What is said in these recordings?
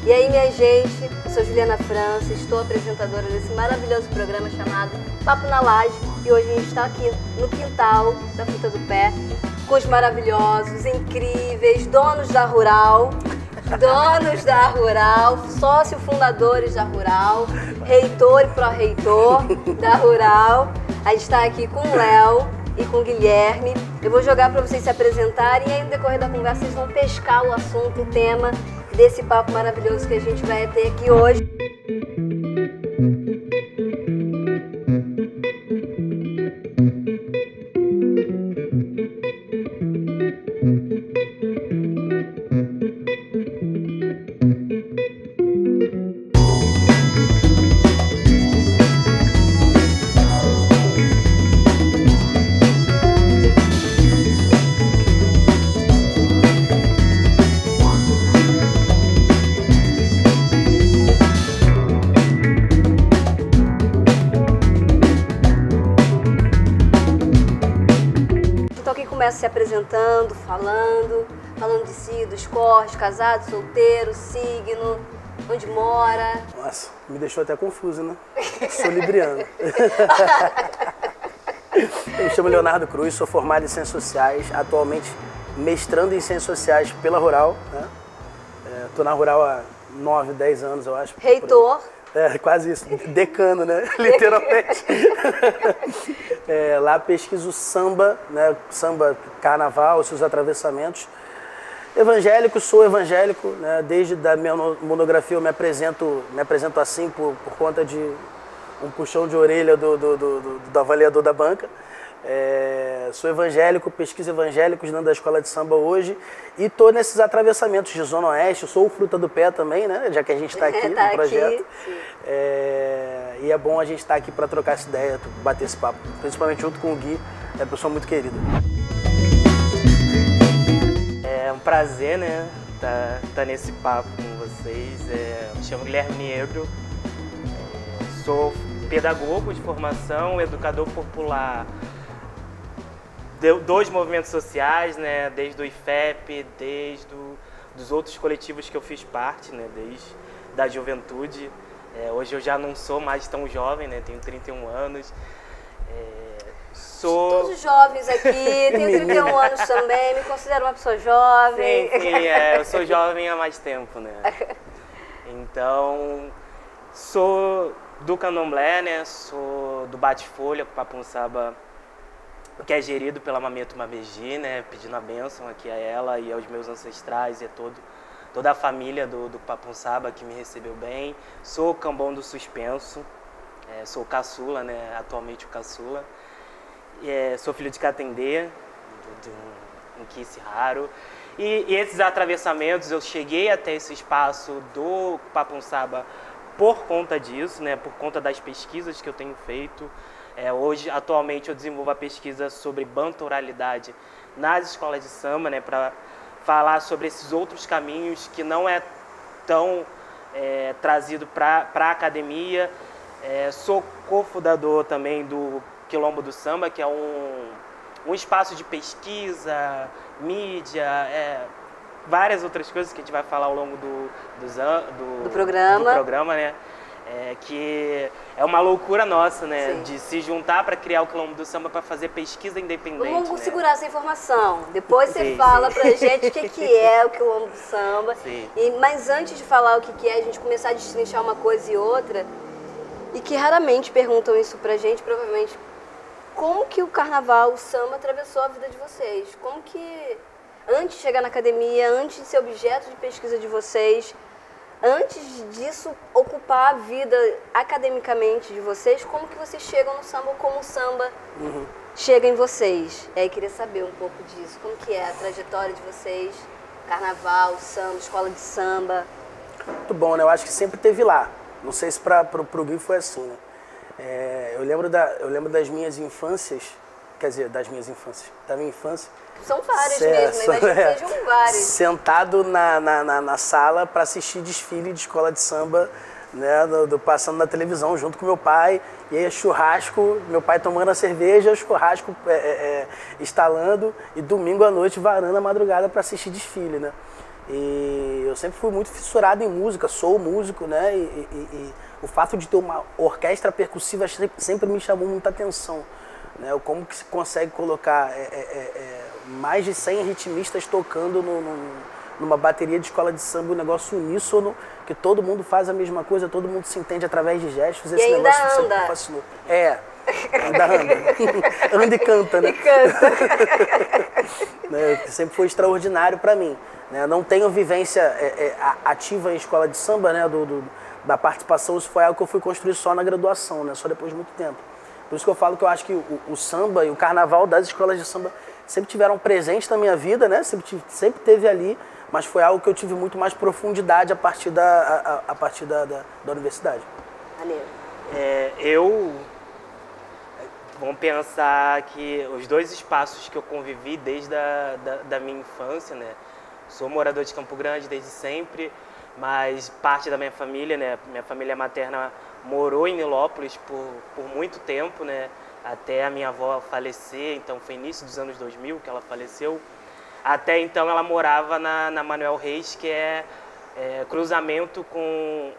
E aí, minha gente, eu sou Juliana França, estou apresentadora desse maravilhoso programa chamado Papo na Laje. E hoje a gente está aqui no quintal da Fruta do Pé com os maravilhosos, incríveis, donos da Rural, sócio fundadores da Rural, reitor e pró-reitor da Rural. A gente está aqui com o Léo e com o Guilherme. Eu vou jogar para vocês se apresentarem e aí no decorrer da conversa vocês vão pescar o assunto, o tema desse papo maravilhoso que a gente vai ter aqui hoje. Começa se apresentando, falando de si, dos corres, casado, solteiro, signo, onde mora. Nossa, me deixou até confuso, né? Sou libriano. Eu me chamo Leonardo Cruz, sou formado em Ciências Sociais, atualmente mestrando em Ciências Sociais pela Rural, né? Tô na Rural há 9, 10 anos, eu acho. Reitor. Quase isso, decano, né? Literalmente. Lá pesquiso samba, né? Samba, carnaval, seus atravessamentos. Evangélico, sou evangélico, né? Desde a minha monografia eu me apresento assim por conta de um puxão de orelha do avaliador da banca. Sou evangélico, pesquiso evangélicos dentro da escola de samba hoje e estou nesses atravessamentos de Zona Oeste. Sou o Fruta do Pé também, né? Já que a gente está aqui no projeto. E é bom a gente estar aqui para trocar essa ideia, bater esse papo, principalmente junto com o Gui, é uma pessoa muito querida. É um prazer, né, tá nesse papo com vocês. Me chamo Guilherme Negro, sou pedagogo de formação, educador popular dos movimentos sociais, né, desde o IFEP, dos outros coletivos que eu fiz parte, né, desde da juventude. Hoje eu já não sou mais tão jovem, né, tenho 31 anos. Todos jovens aqui, tenho 31 anos também, me considero uma pessoa jovem. Sim, eu sou jovem há mais tempo, né. Então, sou do Candomblé, né, sou do Bate-Folha, Papunsaba, que é gerido pela Mameto Mabegi, né, pedindo a bênção aqui a ela e aos meus ancestrais e a toda a família do Papunsaba que me recebeu bem. Sou Cambão do Suspenso, sou caçula, né, atualmente o caçula. Sou filho de Catendê, de um Kice raro. E esses atravessamentos, eu cheguei até esse espaço do Papunsaba por conta disso, né, por conta das pesquisas que eu tenho feito. Hoje, atualmente, eu desenvolvo a pesquisa sobre banto-oralidade nas escolas de samba, né, para falar sobre esses outros caminhos que não é tão trazido para a academia. Sou cofundador também do Quilombo do Samba, que é um espaço de pesquisa, mídia, várias outras coisas que a gente vai falar ao longo do programa, né? Que é uma loucura nossa, né? Sim. De se juntar para criar o Quilombo do Samba para fazer pesquisa independente. Vamos né? segurar essa informação. Depois você fala pra gente o que é o Quilombo do Samba. Mas antes de falar o que é, a gente começar a destrinchar uma coisa e outra, e que raramente perguntam isso pra gente, provavelmente, como que o carnaval, o samba, atravessou a vida de vocês? Como que, antes de chegar na academia, antes de ser objeto de pesquisa de vocês, antes disso ocupar a vida academicamente de vocês, como que vocês chegam no samba, como o samba chega em vocês? E aí queria saber um pouco disso, como que é a trajetória de vocês, carnaval, samba, escola de samba. Muito bom, né? Eu acho que sempre teve lá. Não sei se pro Gui foi assim, né? Eu lembro das minhas infâncias, quer dizer, da minha infância. São várias mesmo, imagino que sejam várias. Sentado na sala para assistir desfile de escola de samba, né, passando na televisão junto com meu pai, e aí churrasco, meu pai tomando a cerveja, churrasco estalando, e domingo à noite varando a madrugada para assistir desfile, né? E eu sempre fui muito fissurado em música, sou músico, né? E o fato de ter uma orquestra percussiva sempre me chamou muita atenção, né? Como que se consegue colocar mais de 100 ritmistas tocando numa bateria de escola de samba, um negócio uníssono, que todo mundo faz a mesma coisa, todo mundo se entende através de gestos. Esse ainda negócio anda. sempre me fascinou. Ainda anda. Anda e canta, né? E canta. Né? Sempre foi extraordinário para mim. Né? Não tenho vivência ativa em escola de samba, né? Da participação, isso foi algo que eu fui construir só na graduação, né? Só depois de muito tempo. Por isso que eu falo que eu acho que o samba e o carnaval das escolas de samba sempre tiveram presente na minha vida, né? Sempre teve ali, mas foi algo que eu tive muito mais profundidade a partir da universidade. Valeu. Vamos pensar que os dois espaços que eu convivi desde da minha infância, né? Sou morador de Campo Grande desde sempre, mas parte da minha família, né? Minha família materna morou em Nilópolis por muito tempo, né? Até a minha avó falecer, então foi início dos anos 2000 que ela faleceu. Até então ela morava na Manuel Reis, que é cruzamento com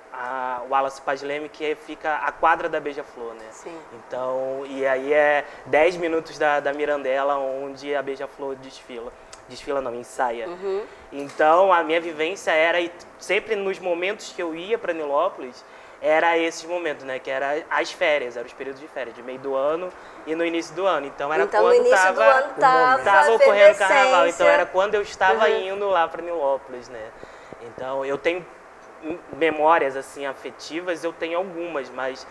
o Wallace Paz Leme, que fica a quadra da Beija-Flor, né? Sim. Então, e aí é 10 minutos da Mirandela, onde a Beija-Flor desfila. Desfila não, ensaia. Uhum. Então, a minha vivência era, e sempre nos momentos que eu ia para Nilópolis, era esses momentos, né? Que era as férias, eram os períodos de férias, de meio do ano e no início do ano. Então, era quando no início do ano tava ocorrendo o carnaval. Então, era quando eu estava indo lá para Nilópolis, né? Então, eu tenho memórias, assim, afetivas, eu tenho algumas, mas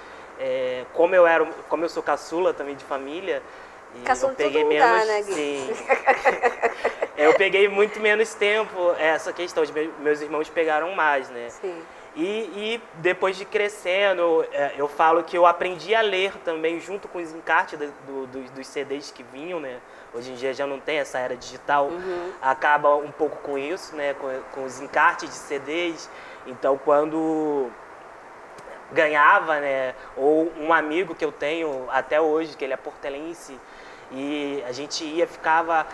como eu sou caçula também de família, e caçula eu peguei todo menos, lugar, né, Gui? sim. Eu peguei muito menos tempo essa questão, meus irmãos pegaram mais, né? Sim. E depois de crescendo, eu falo que eu aprendi a ler também junto com os encartes dos CDs que vinham, né? Hoje em dia já não tem essa era digital, acaba um pouco com isso, né? Com os encartes de CDs. Então, quando ganhava, né? Ou um amigo que eu tenho até hoje, que ele é portelense, e a gente ficava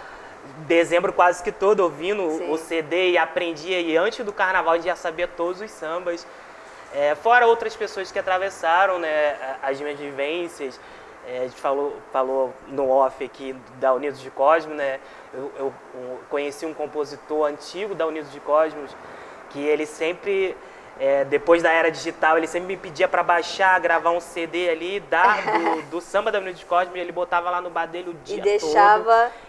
dezembro quase que todo ouvindo o CD e aprendia, e antes do carnaval a gente já sabia todos os sambas. Fora outras pessoas que atravessaram, né, as minhas vivências. A gente falou no off aqui da Unidos de Cosmos, né? Eu conheci um compositor antigo da Unidos de Cosmos, que ele sempre, depois da era digital, ele sempre me pedia para baixar, gravar um CD ali do samba da Unidos de Cosmos, e ele botava lá no bar dele o dia todo.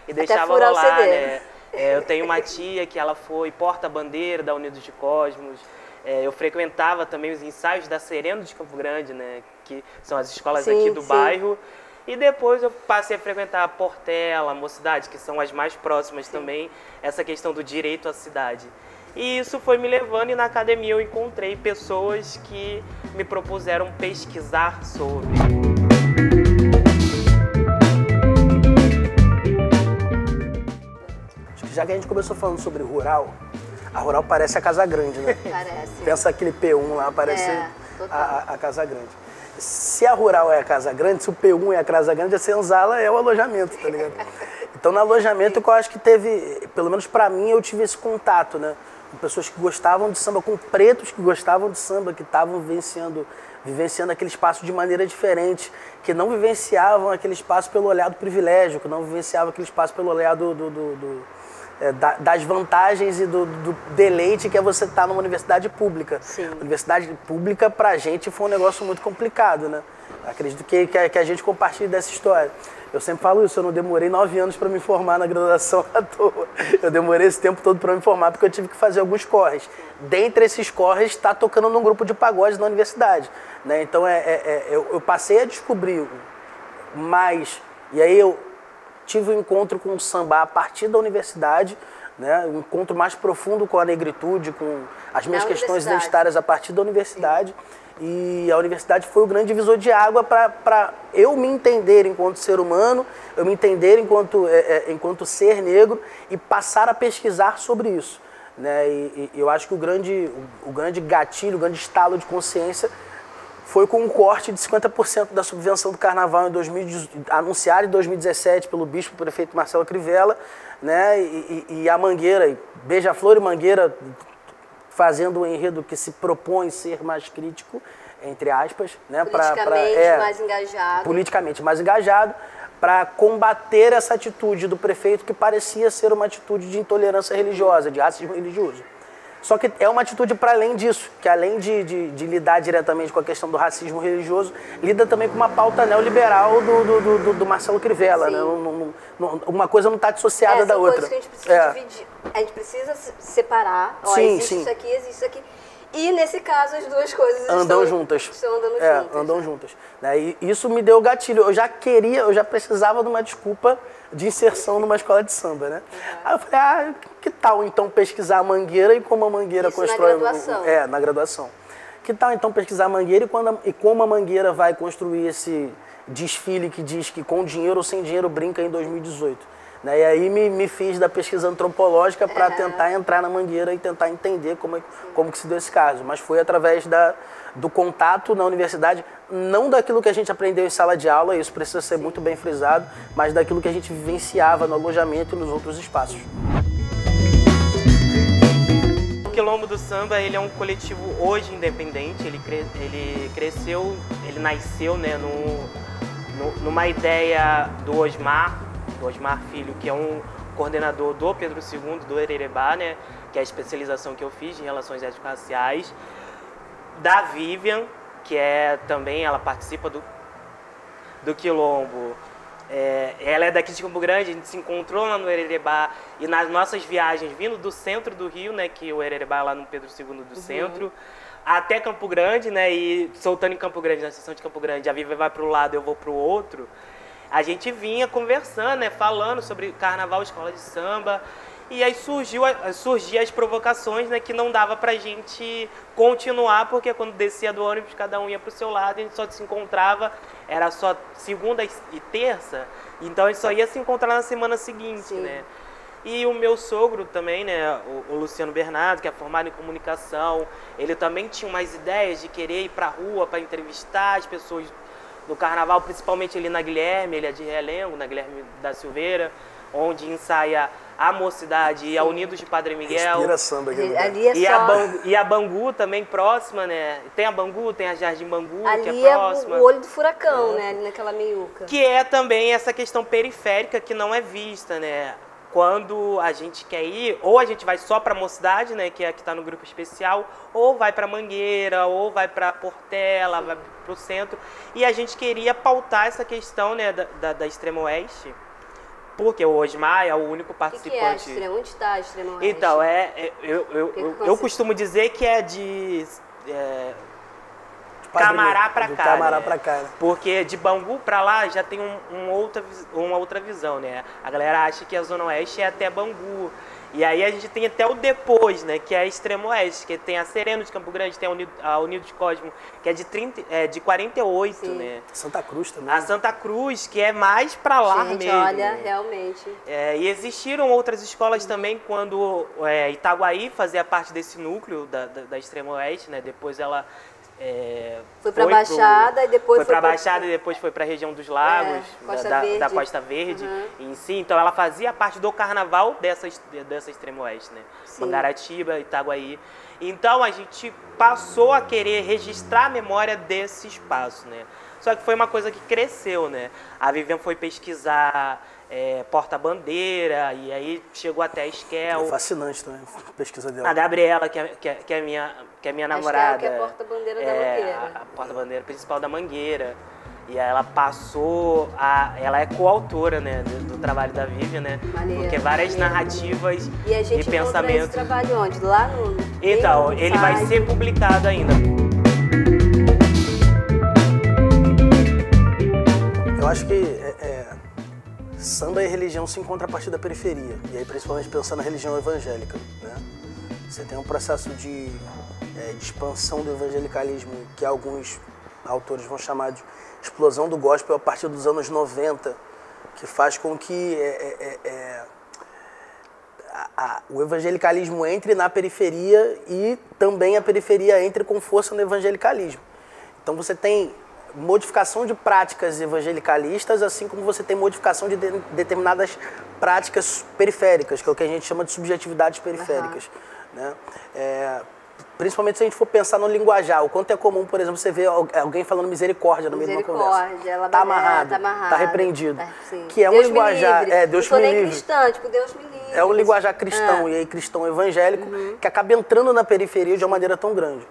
E deixava furar rolar, o CD. né? Eu tenho uma tia que ela foi porta-bandeira da Unidos de Cosmos. Eu frequentava também os ensaios da Sereno de Campo Grande, né? Que são as escolas aqui do bairro. E depois eu passei a frequentar a Portela, a Mocidade, que são as mais próximas também, essa questão do direito à cidade. E isso foi me levando, e na academia eu encontrei pessoas que me propuseram pesquisar sobre. Já que a gente começou falando sobre rural, a rural parece a Casa Grande, né? Parece. Pensa aquele P1 lá, parece a Casa Grande. Se a rural é a Casa Grande, se o P1 é a Casa Grande, a senzala é o alojamento, tá ligado? Então, no alojamento, eu acho que teve, pelo menos pra mim, eu tive esse contato, né? Com pessoas que gostavam de samba, com pretos que gostavam de samba, que estavam vivenciando aquele espaço de maneira diferente, que não vivenciavam aquele espaço pelo olhar do privilégio, que não vivenciavam aquele espaço pelo olhar das vantagens e do deleite que é você estar numa universidade pública. Sim. Universidade pública, pra gente, foi um negócio muito complicado, né? Acredito que a gente compartilhe dessa história. Eu sempre falo isso, eu não demorei 9 anos para me formar na graduação à toa. Eu demorei esse tempo todo para me formar porque eu tive que fazer alguns corres. Dentre esses corres, está tocando num grupo de pagode na universidade, né? Então, eu passei a descobrir mais, e aí eu tive um encontro com o samba a partir da universidade, né? Um encontro mais profundo com a negritude, com as minhas questões identitárias a partir da universidade. E a universidade foi o grande divisor de água para eu me entender enquanto ser humano, eu me entender enquanto ser negro e passar a pesquisar sobre isso, né? E eu acho que o grande gatilho, o grande estalo de consciência foi com um corte de 50% da subvenção do carnaval anunciado em 2017 pelo bispo prefeito Marcelo Crivella, né? E a Mangueira, Beija-Flor e Mangueira, fazendo um enredo que se propõe ser mais crítico, entre aspas, né? Mais engajado. Politicamente mais engajado, para combater essa atitude do prefeito que parecia ser uma atitude de intolerância religiosa, de racismo religioso. Só que é uma atitude para além disso, que além de lidar diretamente com a questão do racismo religioso, lida também com uma pauta neoliberal do Marcelo Crivella. Né? Uma coisa não está dissociada da outra. São coisas que a gente precisa dividir. A gente precisa separar. Ó, existe isso aqui, existe isso aqui. E nesse caso as duas coisas andam juntas. Estão andando juntas. Andam juntas. E isso me deu gatilho. Eu já precisava de uma desculpa de inserção numa escola de samba, né? Aí eu falei, que tal então pesquisar a Mangueira e como a Mangueira constrói... na graduação. Na graduação. Que tal então pesquisar a Mangueira e como a Mangueira vai construir esse desfile que diz que com dinheiro ou sem dinheiro brinca em 2018. E aí me fiz da pesquisa antropológica para tentar entrar na Mangueira e tentar entender como que se deu esse caso. Mas foi através do contato na universidade, não daquilo que a gente aprendeu em sala de aula, isso precisa ser muito bem frisado, mas daquilo que a gente vivenciava no alojamento e nos outros espaços. O Quilombo do Samba, ele é um coletivo hoje independente, ele cresceu, ele nasceu, né, numa ideia do Osmar Filho, que é um coordenador do Pedro II, do Hererebá, né, que é a especialização que eu fiz em relações étnico-raciais, da Vivian, que também ela participa do Quilombo. Ela é daqui de Campo Grande, a gente se encontrou lá no Hererebá e nas nossas viagens vindo do centro do Rio, né, que o Hererebá é lá no Pedro II do centro, até Campo Grande, né, e soltando em Campo Grande, na seção de Campo Grande, a Vivian vai para o lado, eu vou para o outro. A gente vinha conversando, né, falando sobre carnaval, escola de samba, e aí surgiam as provocações, né, que não dava pra gente continuar, porque quando descia do ônibus, cada um ia pro seu lado, a gente só se encontrava, era só segunda e terça, então a gente só ia se encontrar na semana seguinte, né. E o meu sogro também, né, o Luciano Bernardo, que é formado em comunicação, ele também tinha umas ideias de querer ir pra rua para entrevistar as pessoas no carnaval, principalmente ali na Guilherme, ele é de Realengo, na Guilherme da Silveira, onde ensaia a Mocidade e a Unidos de Padre Miguel. Respira samba aqui. E a Bangu também próxima, né? Tem a Bangu, tem a Jardim Bangu, ali que é próxima. É o olho do furacão, né? Ali naquela meiuca. Que é também essa questão periférica que não é vista, né? Quando a gente quer ir, ou a gente vai só para a Mocidade, né, que é a que está no grupo especial, ou vai para Mangueira, ou vai para Portela, vai para o centro. E a gente queria pautar essa questão, né, da Extrema Oeste, porque o Osmar é o único participante. Que é onde está a Extrema Oeste? Então, eu costumo dizer que é de... Camará pra cá, Camará pra cá, né? Porque de Bangu pra lá já tem uma outra visão, né? A galera acha que a Zona Oeste é até Bangu. E aí a gente tem até o depois, né? Que é a Extremo Oeste, que tem a Sereno de Campo Grande, tem a Unido de Cosmo, que é de 48, sim, né? Santa Cruz também. A Santa Cruz, que é mais pra lá mesmo. Olha, realmente. E existiram outras escolas também quando Itaguaí fazia parte desse núcleo da Extremo Oeste, né? Depois ela... foi para Baixada e depois foi para Baixada e depois foi para a região dos Lagos, da Costa Verde em si. Então ela fazia parte do carnaval dessa Extrema Oeste, né? Sim. Mangaratiba, Itaguaí. Então a gente passou a querer registrar a memória desse espaço, né? Só que foi uma coisa que cresceu, né? A Vivian foi pesquisar porta-bandeira, e aí chegou até a Esquel. É fascinante também a pesquisa dela. A Gabriela, que é minha namorada. A Esquel, que é a porta-bandeira da Mangueira. A porta-bandeira principal da Mangueira. E aí ela ela é coautora, né, do trabalho da Vivian, né? Maneiro, porque várias narrativas e a gente pensamentos. Esse trabalho onde? Lá no... Então, ele vai ser publicado ainda. Eu acho que samba e religião se encontram a partir da periferia, e aí principalmente pensando na religião evangélica, né? Você tem um processo de expansão do evangelicalismo, que alguns autores vão chamar de explosão do gospel a partir dos anos 90, que faz com que o evangelicalismo entre na periferia e também a periferia entre com força no evangelicalismo. Então você tem modificação de práticas evangelicalistas, assim como você tem modificação de determinadas práticas periféricas, que é o que a gente chama de subjetividades periféricas. Né? Principalmente se a gente for pensar no linguajar, o quanto é comum, por exemplo, você ver alguém falando misericórdia no meio de uma conversa. Está amarrado, está repreendido. Que é um linguajar... Deus me livre. Cristã, tipo, Deus me livre. É um linguajar cristão, e aí cristão evangélico, que acaba entrando na periferia de uma maneira tão grande.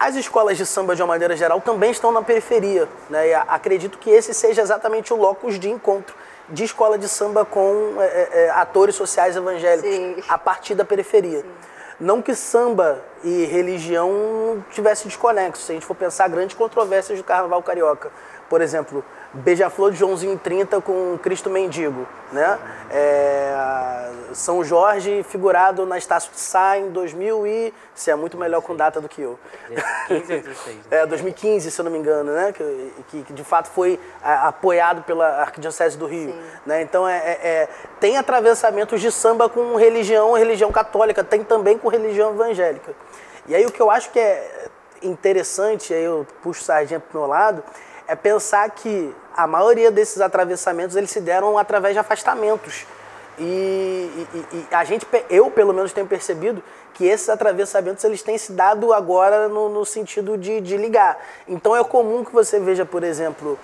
As escolas de samba, de uma maneira geral, também estão na periferia, né? E acredito que esse seja exatamente o locus de encontro de escola de samba com atores sociais evangélicos, a partir da periferia. Não que samba e religião tivessem desconexos. Se a gente for pensar grandes controvérsias do carnaval carioca. Por exemplo, Beija-Flor de Joãozinho 30 com Cristo Mendigo. Né? São Jorge figurado na Estácio de Sá em 2000 e... Você é muito melhor com data do que eu. 2015 ou 2016. Né? 2015, se eu não me engano, né? Que de fato foi apoiado pela Arquidiocese do Rio. Né? Então, tem atravessamentos de samba com religião católica, tem também com religião evangélica. E aí o que eu acho que é interessante, aí eu puxo sardinha para o meu lado, é pensar que a maioria desses atravessamentos eles se deram através de afastamentos. Eu pelo menos tenho percebido que esses atravessamentos eles têm se dado agora no sentido de ligar. Então é comum que você veja, por exemplo,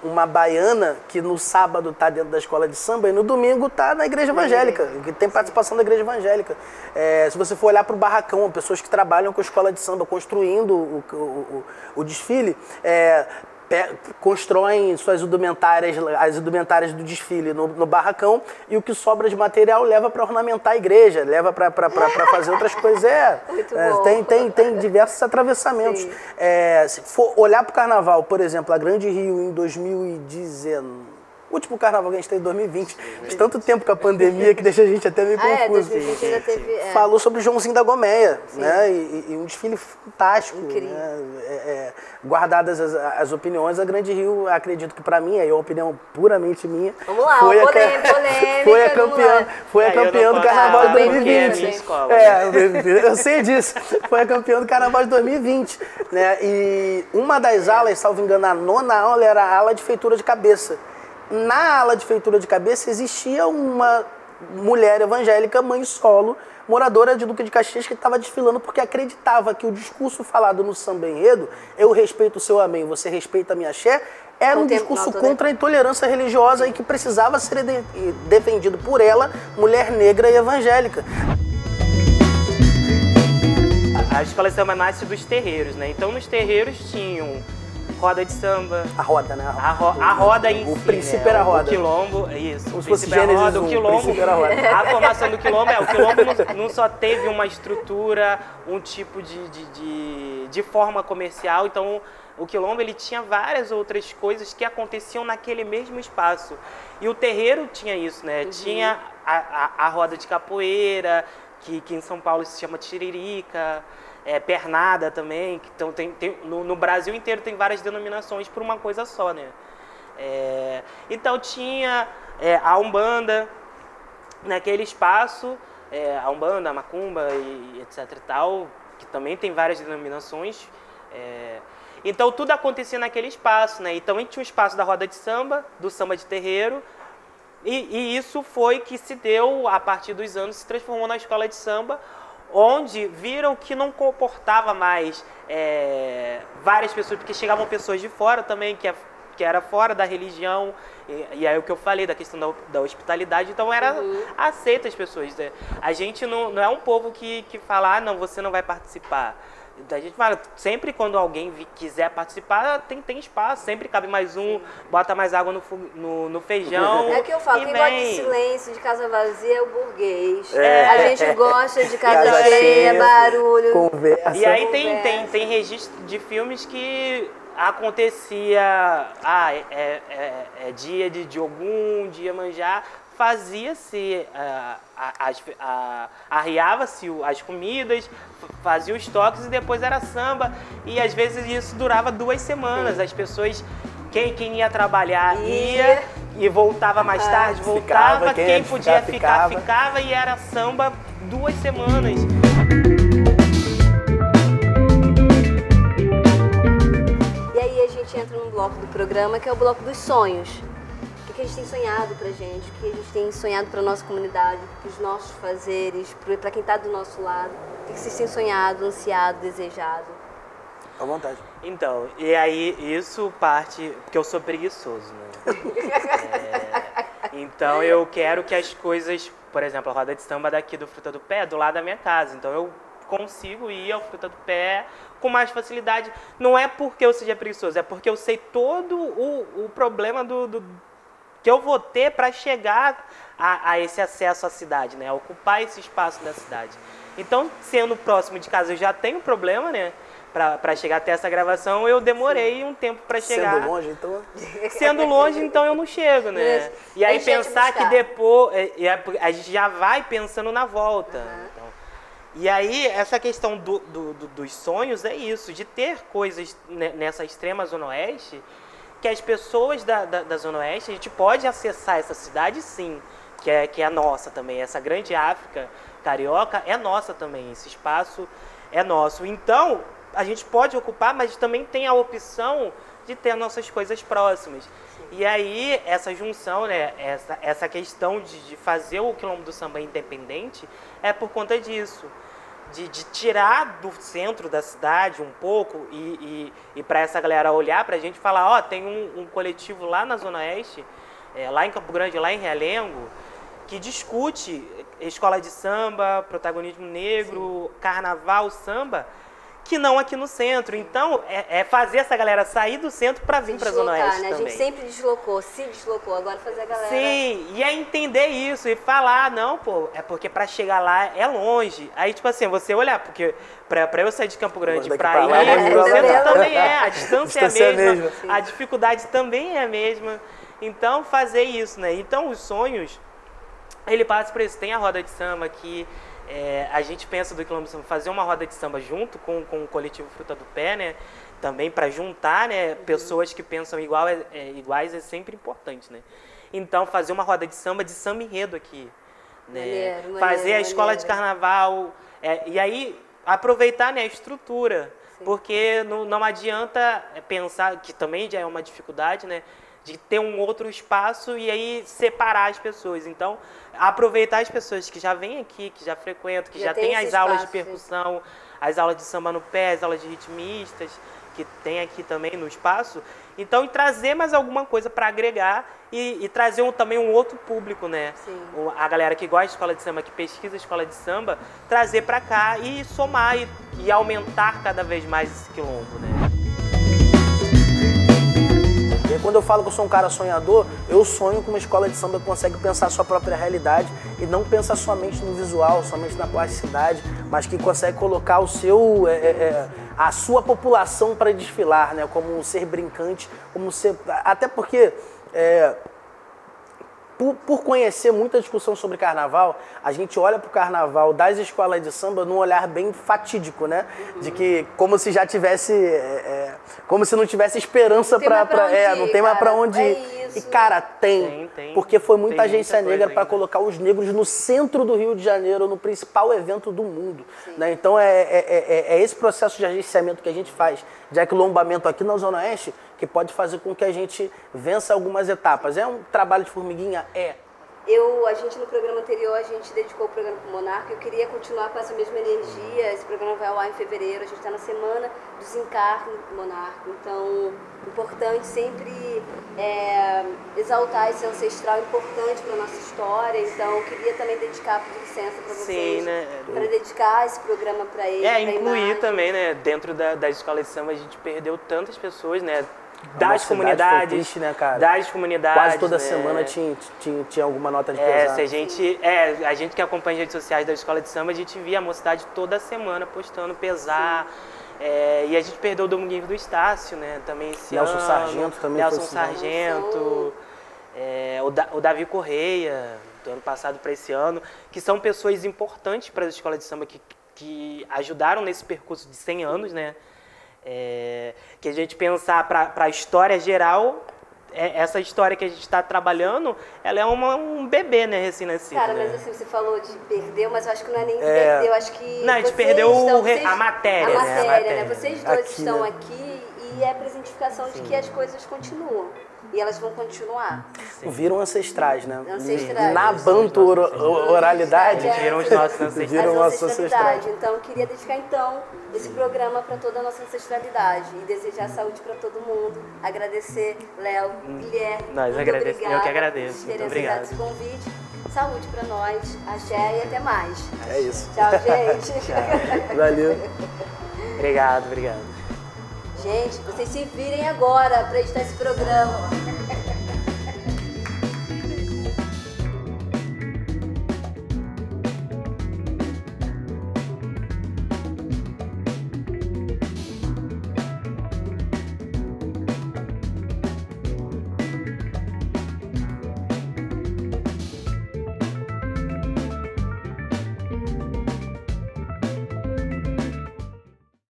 uma baiana que no sábado está dentro da escola de samba e no domingo está na igreja evangélica, que tem participação da igreja evangélica. Se você for olhar para o barracão, pessoas que trabalham com a escola de samba, construindo o desfile, constroem suas indumentárias, as indumentárias do desfile no barracão, e o que sobra de material leva para ornamentar a igreja, leva para fazer outras coisas. Tem diversos atravessamentos. Se for olhar para o carnaval, por exemplo, a Grande Rio em 2019, o último carnaval que a gente teve em 2020, de tanto tempo com a pandemia que deixa a gente até meio confuso. 2020 ainda teve, Falou sobre o Joãozinho da Gomeia, né? E um desfile fantástico. Incrível. Né? Guardadas as opiniões, a Grande Rio, acredito que para mim, é uma opinião puramente minha. Vamos lá, foi a campeã do carnaval de 2020. Eu sei disso. Foi a campeã do carnaval de 2020. Né? E uma das alas, salvo engano, a 9ª aula era a ala de feitura de cabeça. Na ala de feitura de cabeça existia uma mulher evangélica, mãe solo, moradora de Duque de Caxias, que estava desfilando porque acreditava que o discurso falado no samba enredo, eu respeito o seu amém, você respeita a minha axé, era um discurso contra a intolerância religiosa e que precisava ser defendido por ela, mulher negra e evangélica. A escola de samba nasce dos terreiros, né? Então nos terreiros tinham roda de samba. A roda, né? A roda em si. O princípio era a roda. O quilombo, isso. Como se fosse Gênesis 1, o quilombo. A formação do quilombo o quilombo não só teve uma estrutura, um tipo de forma comercial, então o quilombo ele tinha várias outras coisas que aconteciam naquele mesmo espaço. E o terreiro tinha isso, né? Tinha a roda de capoeira, que em São Paulo se chama tiririca, pernada também, que no Brasil inteiro tem várias denominações por uma coisa só, né? Então tinha a Umbanda naquele espaço, a Umbanda, a Macumba e etc e tal, que também tem várias denominações. Então tudo acontecia naquele espaço, né? Então a gente tinha o espaço da roda de samba, do samba de terreiro, e isso foi que se deu, a partir dos anos, se transformou na escola de samba, onde viram que não comportava mais várias pessoas, porque chegavam pessoas de fora também, que era fora da religião, e aí o que eu falei da questão da hospitalidade, então era aceita as pessoas. Né? A gente não é um povo que fala, não, você não vai participar. A gente fala, sempre quando alguém quiser participar, tem espaço, sempre cabe mais um, bota mais água no feijão. É que eu falo, quem gosta de silêncio, de casa vazia é o burguês. A gente gosta de casa cheia, barulho, conversa. E aí tem registro de filmes que acontecia, dia de Ogum, dia Manjá, fazia-se, arriava-se as comidas, fazia os toques e depois era samba. E às vezes isso durava 2 semanas. As pessoas, quem ia trabalhar ia e voltava mais tarde, voltava. Quem podia ficar, ficava e era samba 2 semanas. programa, que é o Bloco dos Sonhos. O que a gente tem sonhado pra gente, o que a gente tem sonhado pra nossa comunidade, os nossos fazeres, pra quem tá do nosso lado. O que vocês têm sonhado, ansiado, desejado? À vontade. Então, e aí isso parte... Porque eu sou preguiçoso, né? Então eu quero que as coisas... Por exemplo, a roda de samba daqui do Fruta do Pé é do lado da minha casa. Então eu consigo ir ao Fruta do Pé com mais facilidade. Não é porque eu seja preguiçoso, é porque eu sei todo o problema que eu vou ter para chegar a esse acesso à cidade, né? A ocupar esse espaço da cidade. Então, sendo próximo de casa, eu já tenho problema, né? Para chegar até essa gravação, eu demorei um tempo para chegar. Sendo longe, então? Sendo longe, então eu não chego, né? E aí pensar que depois... a gente já vai pensando na volta. Então, e aí, essa questão dos sonhos é isso, de ter coisas nessa extrema Zona Oeste, que as pessoas da Zona Oeste, a gente pode acessar essa cidade, sim, que é nossa também. Essa grande África carioca é nossa também, esse espaço é nosso. Então, a gente pode ocupar, mas também tem a opção de ter nossas coisas próximas. Sim. E aí, essa junção, né, essa questão de fazer o Quilombo do Samba independente é por conta disso. De tirar do centro da cidade um pouco e para essa galera olhar para a gente e falar, ó, tem um coletivo lá na Zona Oeste, lá em Campo Grande, lá em Realengo, que discute escola de samba, protagonismo negro, sim, carnaval, samba, que não aqui no centro. Então, é fazer essa galera sair do centro para vir para a Zona Oeste, né? Também. A gente sempre se deslocou, agora fazer a galera... Sim, e é entender isso e falar, não, pô, é porque para chegar lá é longe. Aí, tipo assim, você olhar, porque para eu sair de Campo Grande para ir pro centro também a distância é a mesma, a dificuldade também é a mesma. Então, fazer isso, né? Então, os sonhos, ele passa por isso. Tem a roda de samba que... a gente pensa do Quilombo do Samba fazer uma roda de samba junto com o coletivo Fruta do Pé, né? Também para juntar, né, pessoas que pensam iguais é sempre importante, né? Então, fazer uma roda de samba enredo aqui, né? Fazer a escola de carnaval, e aí aproveitar, né, a estrutura, sim, porque não adianta pensar, que também já é uma dificuldade, né, de ter um outro espaço e aí separar as pessoas. Então, aproveitar as pessoas que já vêm aqui, que já frequentam, que já tem as aulas de percussão, as aulas de samba no pé, as aulas de ritmistas, que tem aqui também no espaço. Então, e trazer mais alguma coisa para agregar e trazer também um outro público, né? Sim. A galera que gosta de escola de samba, que pesquisa escola de samba, trazer para cá e somar e aumentar cada vez mais esse quilombo, né? Quando eu falo que eu sou um cara sonhador, eu sonho com uma escola de samba que consegue pensar a sua própria realidade e não pensa somente no visual, somente na plasticidade, mas que consegue colocar a sua população para desfilar, né? Como um ser brincante, como ser... Até porque... Por conhecer muita discussão sobre carnaval, a gente olha para o carnaval das escolas de samba num olhar bem fatídico, né? De que como se já tivesse, como se não tivesse esperança não tem mais para onde ir. E cara, tem, porque foi muita agência negra para colocar os negros no centro do Rio de Janeiro, no principal evento do mundo, né? Então é esse processo de agenciamento que a gente faz, de aquilombamento aqui na Zona Oeste, que pode fazer com que a gente vença algumas etapas. É um trabalho de formiguinha? A gente no programa anterior, a gente dedicou o programa para o Monarca. Eu queria continuar com essa mesma energia. Esse programa vai ao ar em fevereiro. A gente está na semana do desencarne do Monarca. Então, importante sempre exaltar esse ancestral importante para a nossa história. Então, eu queria também dedicar, por licença, para vocês, sim, né? Para dedicar esse programa para ele. Incluir também, né? Dentro da escola de samba, a gente perdeu tantas pessoas, né? Das comunidades, triste, né, cara? Das comunidades. Quase toda semana tinha alguma nota de pesar. A gente que acompanha as redes sociais da escola de samba, a gente via a mocidade toda semana postando pesar. E a gente perdeu o Dominguinho do Estácio, né? Também esse Nelson Sargento também. Nelson Sargento, o Davi Correia, do ano passado para esse ano, que são pessoas importantes para a escola de samba que ajudaram nesse percurso de 100 anos, né? Que a gente pensar para a história geral, essa história que a gente está trabalhando, ela é um bebê, né, recém-nascido. Cara, mas assim, você falou de perdeu, mas eu acho que não é nem perdeu, acho que... Não, a gente perdeu a matéria. A matéria, né? Vocês dois estão aqui e é a presentificação de que as coisas continuam. E elas vão continuar. Sim. Viram ancestrais, né? Ancestrais. Na banto-oralidade. Viram os nossos ancestrais. Viram nossos ancestrais. Então, eu queria dedicar, então, esse programa para toda a nossa ancestralidade. E desejar saúde para todo mundo. Agradecer, Léo, Guilherme. Nós agradecemos. Eu que agradeço. Por terem aceitado esse convite. Saúde para nós. Axé e até mais. É isso. Tchau, gente. Tchau. Valeu. Obrigado. Gente, vocês se virem agora para editar esse programa.